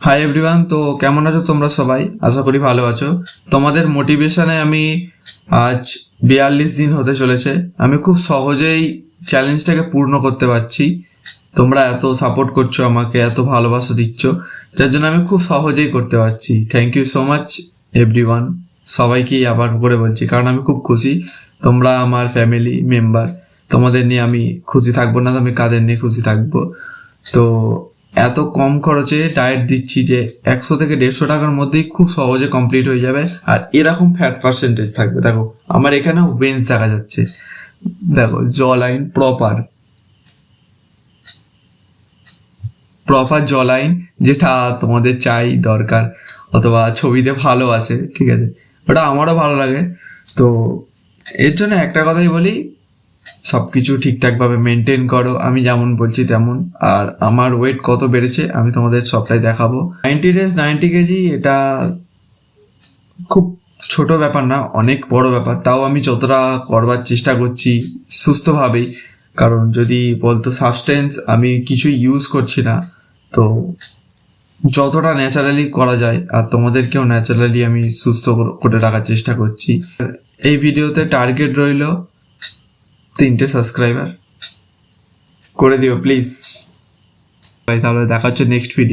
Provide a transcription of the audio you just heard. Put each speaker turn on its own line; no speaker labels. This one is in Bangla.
হাই এভরিওয়ান, তো কেমন আছো তোমরা সবাই? আশা করি ভালো আছো। তোমাদের মোটিভেশনে আমি আজ 42 দিন হতে চলেছে। আমি খুব সহজেই চ্যালেঞ্জটাকে পূর্ণ করতে পারছি। তোমরা এত সাপোর্ট করছো, আমাকে এত ভালোবাসা দিচ্ছ, যার জন্য আমি খুব সহজেই করতে পারছি। Thank you so much everyone. সবাইকেই আবার করে বলছি, কারণ আমি খুব খুশি। তোমরা আমার ফ্যামিলি মেম্বার, তোমাদের নিয়ে আমি খুশি থাকবো না তো আমি কাদের নিয়ে খুশি থাকবো? তো এত কম খরচে ডায়েট দিচ্ছি যে 100 থেকে 150 টাকার মধ্যেই খুব সহজে কমপ্লিট হয়ে যাবে। আর এরকম ফ্যাট পার্সেন্টেজ থাকবে। দেখো আমার এখানেও বেঞ্চ দেখা যাচ্ছে, দেখো জ লাইন প্রপার প্রপার জ লাইন, যেটা তোমাদের চাই দরকার, অথবা ছবিতে ভালো আছে, ঠিক আছে, ওটা আমারও ভালো লাগে। তো এর জন্য একটা কথাই বলি, সব কিছু ঠিকঠাকভাবে মেনটেন করো, আমি যেমন বলছি তেমন। আর আমার ওয়েট কত বেড়েছে আমি তোমাদের সবটাই দেখাবো। 90 কেজি, এটা খুব ছোট ব্যাপার না, অনেক বড় ব্যাপার। তাও আমি যতটা করবার চেষ্টা করছি সুস্থভাবেই, কারণ যদি বলতো সাবস্টেন্স আমি কিছুই ইউজ করছি না, তো যতটা ন্যাচারালি করা যায় আর তোমাদেরকেও ন্যাচারালি আমি সুস্থ করে রাখার চেষ্টা করছি। এই ভিডিওতে টার্গেট রইল 3টে সাবস্ক্রাইবার করে দিও প্লিজ। তাহলে দেখা হচ্ছে নেক্সট ভিডিও।